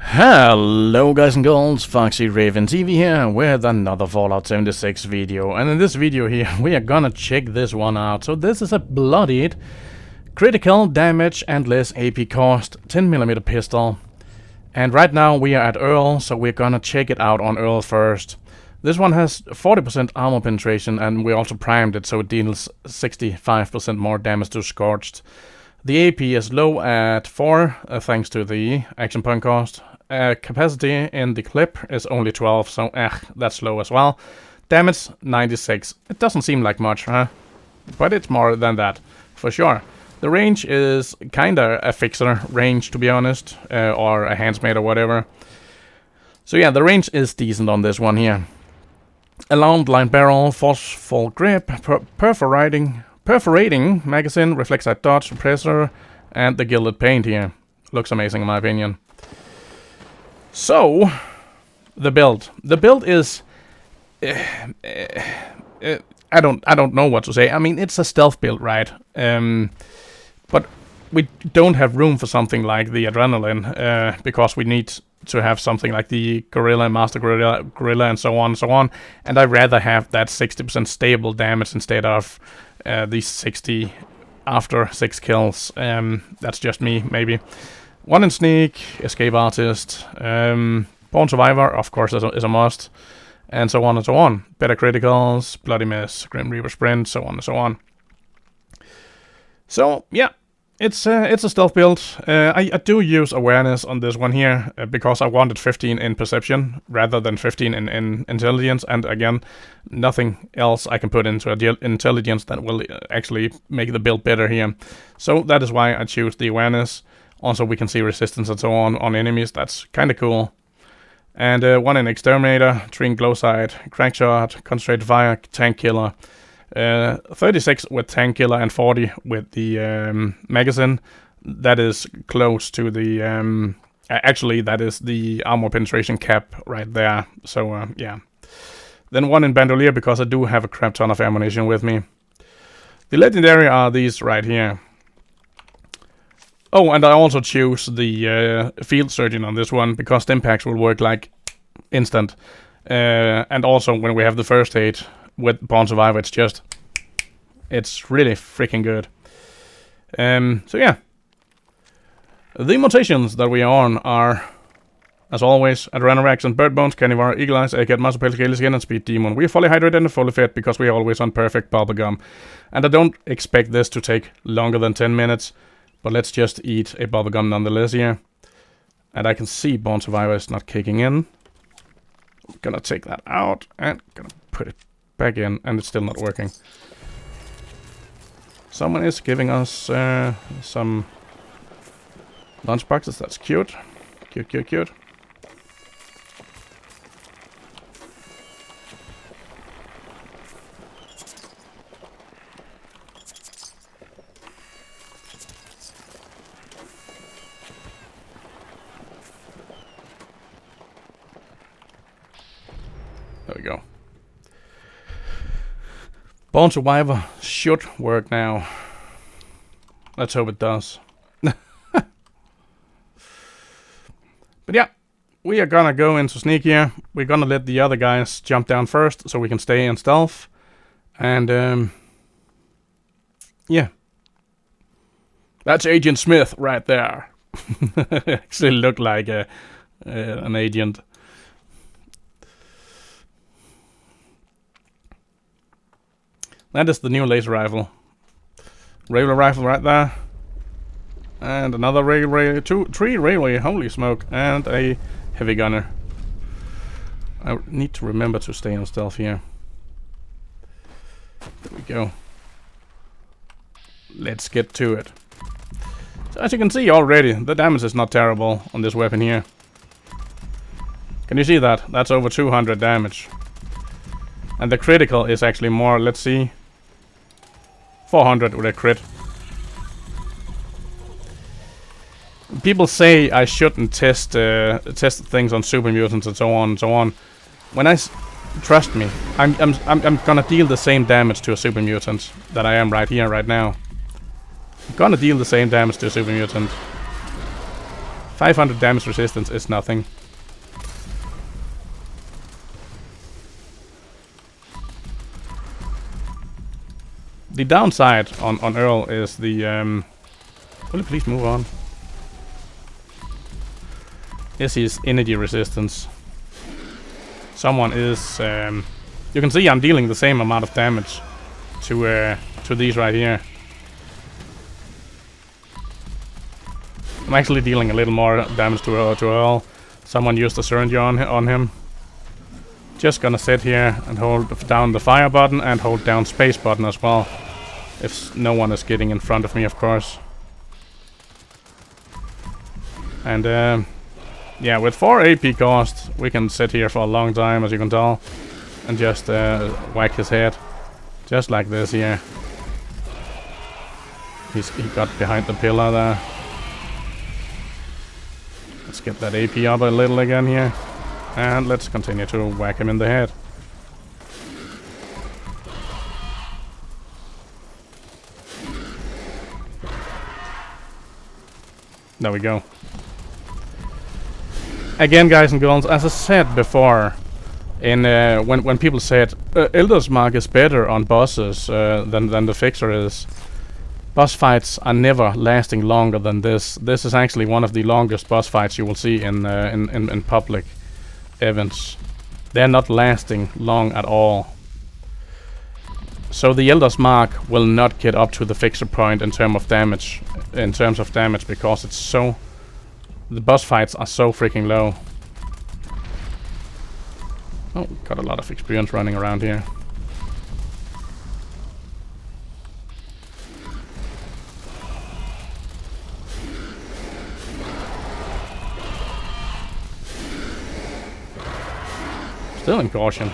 Hello guys and girls, FoxyRaven-TV here with another Fallout 76 video, and in this video here we are gonna check this one out. So this is a Bloodied, critical damage and less AP cost, 10mm pistol. And right now we are at Earl, so we're gonna check it out on Earl first. This one has 40% armor penetration, and we also primed it so it deals 65% more damage to Scorched. The AP is low at 4, thanks to the action point cost. Capacity in the clip is only 12, so that's low as well. Damage 96. It doesn't seem like much, huh? But it's more than that, for sure. The range is kinda a fixer range, to be honest, or a handsmade or whatever. So yeah, the range is decent on this one here. A long line barrel, forceful grip, perforating magazine, reflex sight dodge, suppressor, and the gilded paint here. Looks amazing in my opinion. So, the build. The build is... I don't know what to say. I mean, it's a stealth build, right? But we don't have room for something like the Adrenaline, because we need to have something like the Gorilla, Master Gorilla, and so on and so on. And I'd rather have that 60% stable damage instead of these 60 after 6 kills. That's just me, maybe. 1 in sneak, escape artist, born survivor, of course, is a must, and so on and so on. Better criticals, bloody miss, grim reaper sprint, so on and so on. So yeah, it's a stealth build. I do use awareness on this one here because I wanted 15 in perception rather than 15 in intelligence, and again, nothing else I can put into intelligence that will actually make the build better here. So that is why I choose the awareness. Also, we can see resistance and so on enemies. That's kind of cool. And 1 in exterminator, 3 in glow sight, crackshot, concentrated fire, tank killer. 36 with tank killer and 40 with the magazine. That is close to the... actually, that is the armor penetration cap right there. So, yeah. Then 1 in bandolier, because I do have a crap ton of ammunition with me. The legendary are these right here. Oh, and I also choose the field surgeon on this one, because the impacts will work like instant. And also, when we have the first aid with Born Survivor, it's really freaking good. So yeah. The mutations that we are on are, as always, Adrenarax and Bird Bones, Carnivore, Eagle Eyes, Egghead, Muscle Pale, Scaly Skin, and Speed Demon. We are fully hydrated and fully fit because we are always on perfect bubblegum. And I don't expect this to take longer than 10 minutes. But let's just eat a bubblegum nonetheless here. And I can see Born Survivor is not kicking in. I'm gonna take that out and gonna put it back in, and it's still not working. Someone is giving us some lunch boxes. That's cute. Cute, cute, cute. There we go. Born Survivor should work now. Let's hope it does. But yeah, we are gonna go into sneak here. We're gonna let the other guys jump down first so we can stay in stealth. And yeah. That's Agent Smith right there. Actually looked like an agent. That is the new laser rifle. Railway rifle right there. And another railway, 3 railway, holy smoke. And a heavy gunner. I need to remember to stay on stealth here. There we go. Let's get to it. So as you can see already, the damage is not terrible on this weapon here. Can you see that? That's over 200 damage. And the critical is actually more, let's see, 400 with a crit. People say I shouldn't test things on super mutants and so on and so on. When trust me, I'm gonna deal the same damage to a super mutant that I am right here, right now. I'm gonna deal the same damage to a super mutant. 500 damage resistance is nothing. The downside on Earl is the will you please move on? Is his energy resistance. Someone is you can see I'm dealing the same amount of damage to these right here. I'm actually dealing a little more damage to Earl. Someone used the syringe on him. Just gonna sit here and hold down the fire button and hold down space button as well. If no one is getting in front of me, of course. And yeah, with 4 AP cost, we can sit here for a long time, as you can tell. And just whack his head. Just like this here. He got behind the pillar there. Let's get that AP up a little again here. And let's continue to whack him in the head. There we go. Again, guys and girls, as I said before, in when people said Elder's Mark is better on bosses than the Fixer is, boss fights are never lasting longer than this. This is actually one of the longest boss fights you will see in public events. They're not lasting long at all. So the Elder's Mark will not get up to the Fixer point in terms of damage. Because it's so, the boss fights are so freaking low. Oh, got a lot of experience running around here. Still in caution.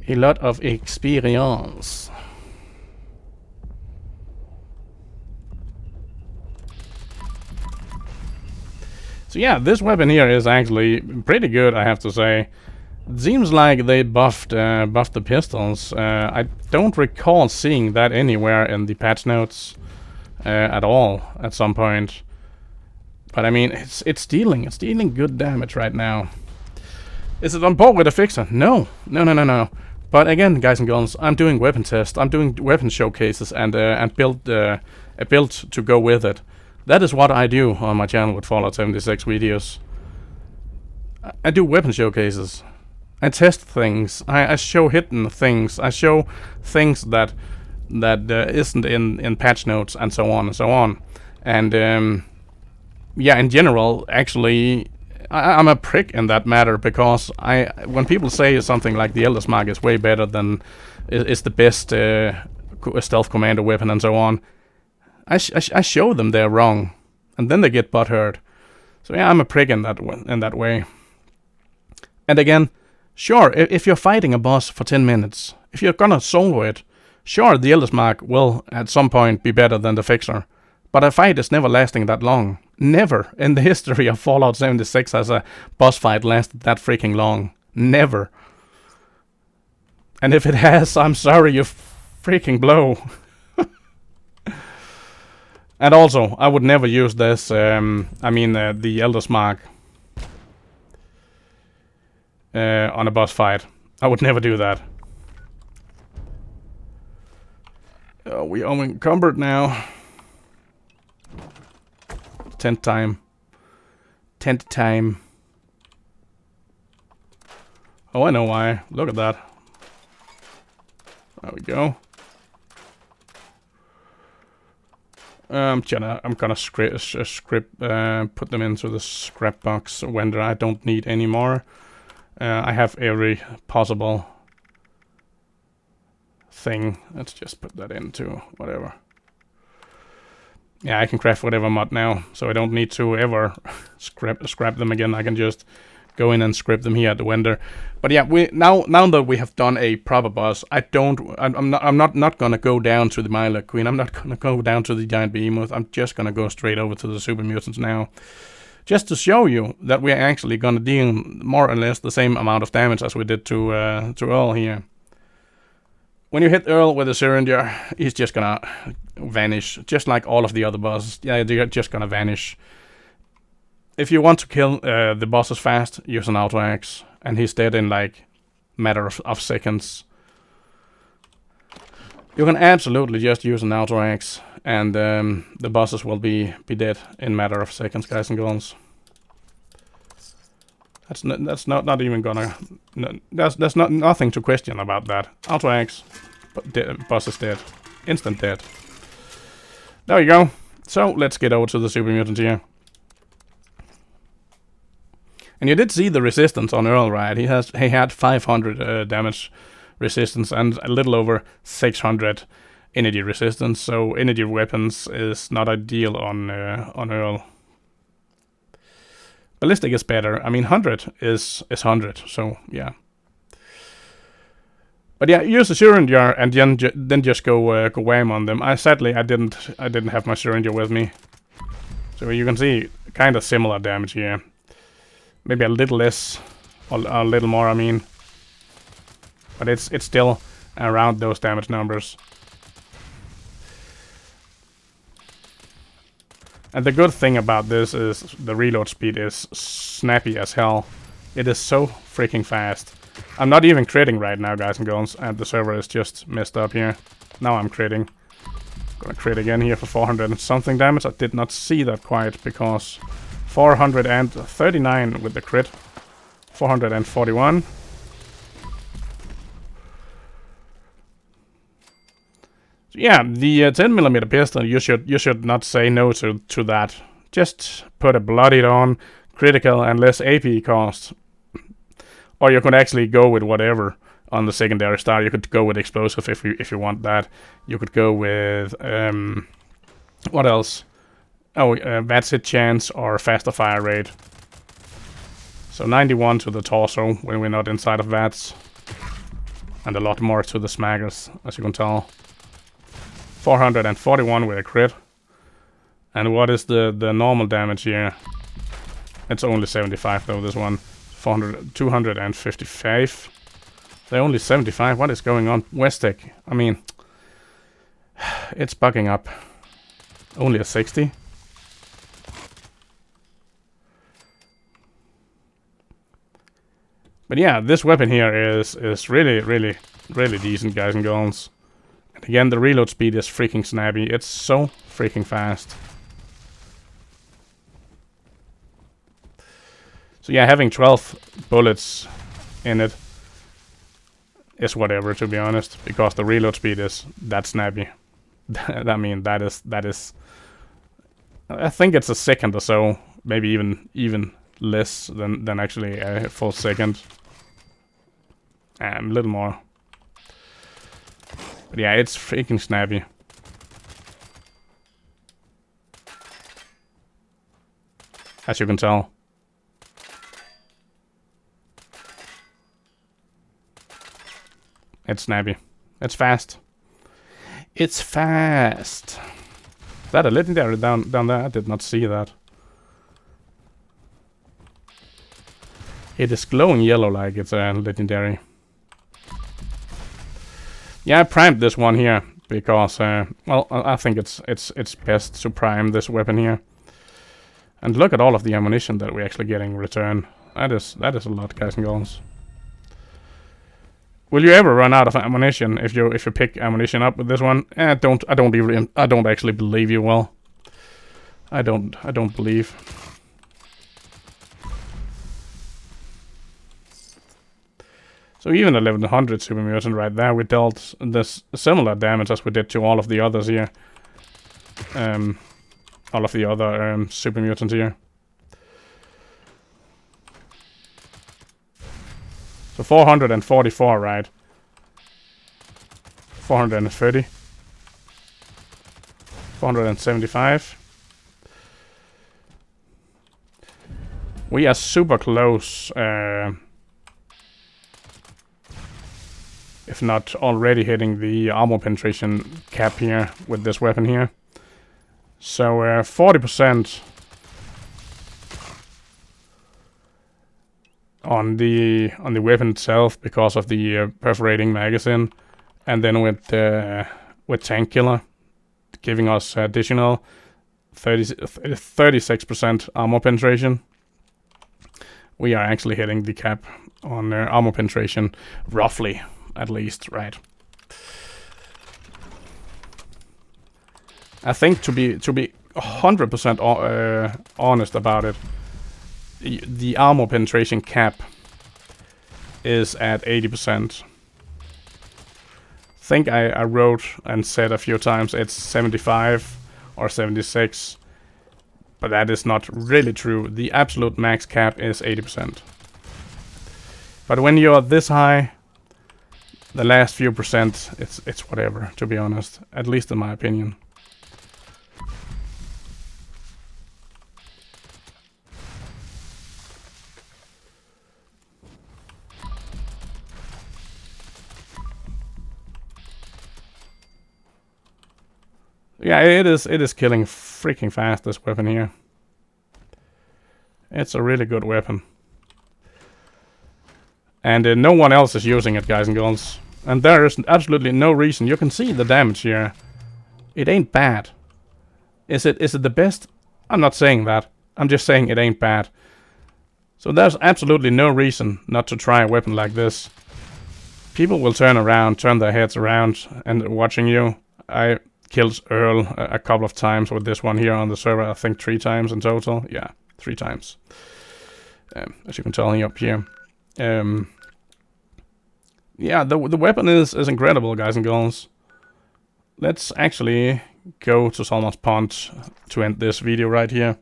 A lot of experience. So yeah, this weapon here is actually pretty good, I have to say. It seems like they buffed the pistols. I don't recall seeing that anywhere in the patch notes at all at some point. But I mean, it's dealing good damage right now. Is it on par with a Fixer? No. But again, guys and girls, I'm doing weapon tests, I'm doing weapon showcases, and build a build to go with it. That is what I do on my channel with Fallout 76 videos. I do weapon showcases. I test things. I show hidden things. I show things that isn't in patch notes, and so on and so on. And yeah, in general, actually, I'm a prick in that matter, because when people say something like the Elder's Mark is way better than is the best stealth commander weapon and so on, I show them they're wrong, and then they get butthurt. So yeah, I'm a prick in that way. And again, sure, if you're fighting a boss for 10 minutes, if you're gonna solo it, sure, the Elder's Mark will at some point be better than the Fixer. But a fight is never lasting that long. Never in the history of Fallout 76 has a boss fight lasted that freaking long. Never. And if it has, I'm sorry, you freaking blow. And also, I would never use this, the Elder's Mark on a boss fight. I would never do that. We are encumbered now. 10th time. Oh, I know why. Look at that. There we go. I'm gonna put them into the scrap box when I don't need any more. I have every possible thing. Let's just put that into whatever. Yeah, I can craft whatever mod now, so I don't need to ever scrap them again. I can just go in and scrap them here at the vendor. But yeah, now that we have done a proper boss, I'm not gonna go down to the Myla Queen. I'm not gonna go down to the Giant Behemoth. I'm just gonna go straight over to the Super Mutants now. just to show you that we're actually gonna deal more or less the same amount of damage as we did to Earl here. When you hit Earl with a Syringer, he's just gonna vanish, just like all of the other bosses. Yeah, they're just gonna vanish. If you want to kill the bosses fast, use an auto axe, and he's dead in like matter of seconds. You can absolutely just use an auto axe, and the bosses will be dead in matter of seconds, guys and girls. That's not even gonna. No, there's nothing to question about that. Auto axe, boss is dead, instant dead. There you go. So let's get over to the super mutant here. And you did see the resistance on Earl, right? He had 500 damage resistance and a little over 600 energy resistance. So energy weapons is not ideal on Earl. Ballistic is better. I mean, 100 is 100. So yeah. But yeah, use a Syringer and then just go wham on them. Sadly I didn't have my Syringer with me. So you can see kind of similar damage here. Maybe a little less, or a little more, I mean. But it's still around those damage numbers. And the good thing about this is the reload speed is snappy as hell. It is so freaking fast. I'm not even critting right now, guys and girls, and the server is just messed up here. Now I'm critting. Gonna crit again here for 400 and something damage. I did not see that quite, because 439 with the crit. 441. So yeah, the 10mm pistol, you should not say no to that. Just put a Bloodied on, critical and less AP cost. Or you could actually go with whatever on the secondary star. You could go with explosive if you want that. You could go with what else? Oh, VATS hit chance or faster fire rate. So 91 to the torso when we're not inside of VATS. And a lot more to the smackers, as you can tell. 441 with a crit. And what is the normal damage here? It's only 75 though, this one. 255. They're only 75. What is going on? Westek. I mean, it's bugging up. Only a 60. But yeah, this weapon here is really decent, guys and girls. And again, the reload speed is freaking snappy. It's so freaking fast. So yeah, having 12 bullets in it is whatever, to be honest, because the reload speed is that snappy. I mean, that is. I think it's a second or so, maybe even less than actually a full second. A little more. But yeah, it's freaking snappy. As you can tell. It's snappy. It's fast. It's fast. Is that a legendary down there? I did not see that. It is glowing yellow like it's a legendary. Yeah, I primed this one here because, well, I think it's best to prime this weapon here. And look at all of the ammunition that we're actually getting in return. That is a lot, guys and girls. Will you ever run out of ammunition if you pick ammunition up with this one? I don't actually believe you will. I don't believe. So even 1100 Super Mutant right there, we dealt this similar damage as we did to all of the others here. All of the other Super Mutants here. So 444, right? 430. 475. We are super close. If not already hitting the armor penetration cap here with this weapon here. So 40%. on the weapon itself because of the perforating magazine, and then with tank killer giving us additional 36% armor penetration. We are actually hitting the cap on armor penetration, roughly, at least, right? I think to be 100% honest about it, the armor penetration cap is at 80%. I think I wrote and said a few times it's 75 or 76, but that is not really true. The absolute max cap is 80%. But when you're this high, the last few percent, it's whatever, to be honest, at least in my opinion. Yeah, it is killing freaking fast, this weapon here. It's a really good weapon. And no one else is using it, guys and girls. And there is absolutely no reason. You can see the damage here. It ain't bad. Is it the best? I'm not saying that. I'm just saying it ain't bad. So there's absolutely no reason not to try a weapon like this. People will turn their heads around and watching you. I killed Earl a couple of times with this one here on the server. I think 3 times in total. Yeah, 3 times. As you can tell up here. Yeah, the weapon is incredible, guys and girls. Let's actually go to Salmon's Pond to end this video right here.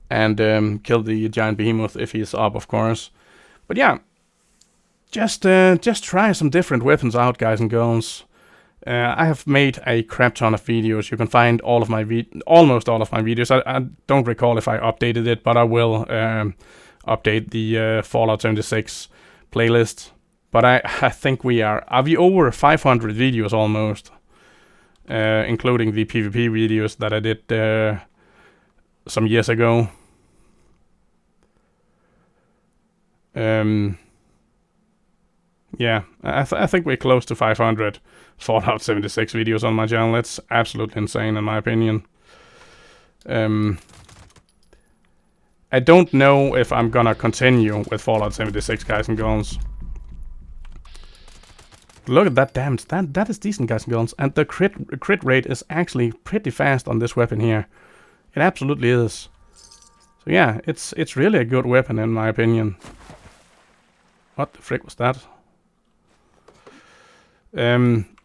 And kill the giant behemoth if he's up, of course. But yeah, just try some different weapons out, guys and girls. I have made a crap ton of videos. You can find all of my almost all of my videos. I don't recall if I updated it, but I will update the Fallout 76 playlist. But I think we are over 500 videos almost, including the PvP videos that I did some years ago. Yeah, I think we're close to 500 Fallout 76 videos on my channel. It's absolutely insane in my opinion. I don't know if I'm gonna continue with Fallout 76, guys and girls. Look at that damage. That is decent, guys and girls. And the crit rate is actually pretty fast on this weapon here. It absolutely is. So yeah, it's really a good weapon in my opinion. What the frick was that?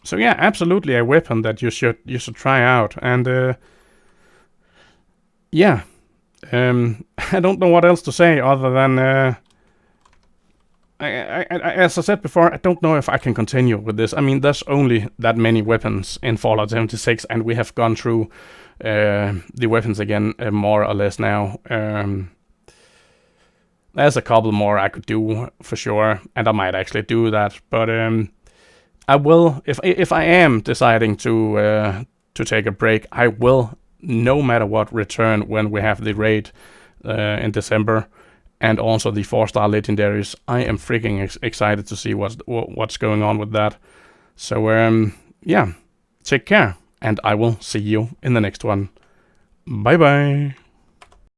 So yeah, absolutely a weapon that you should try out. And yeah, I don't know what else to say other than as I said before, I don't know if I can continue with this. I mean, there's only that many weapons in Fallout 76, and we have gone through the weapons again more or less now. There's a couple more I could do for sure, and I might actually do that. But I will, if I am deciding to take a break, I will, no matter what, return when we have the raid in December, and also the 4-star legendaries. I am freaking excited to see what's going on with that. So yeah, take care, and I will see you in the next one. Bye bye.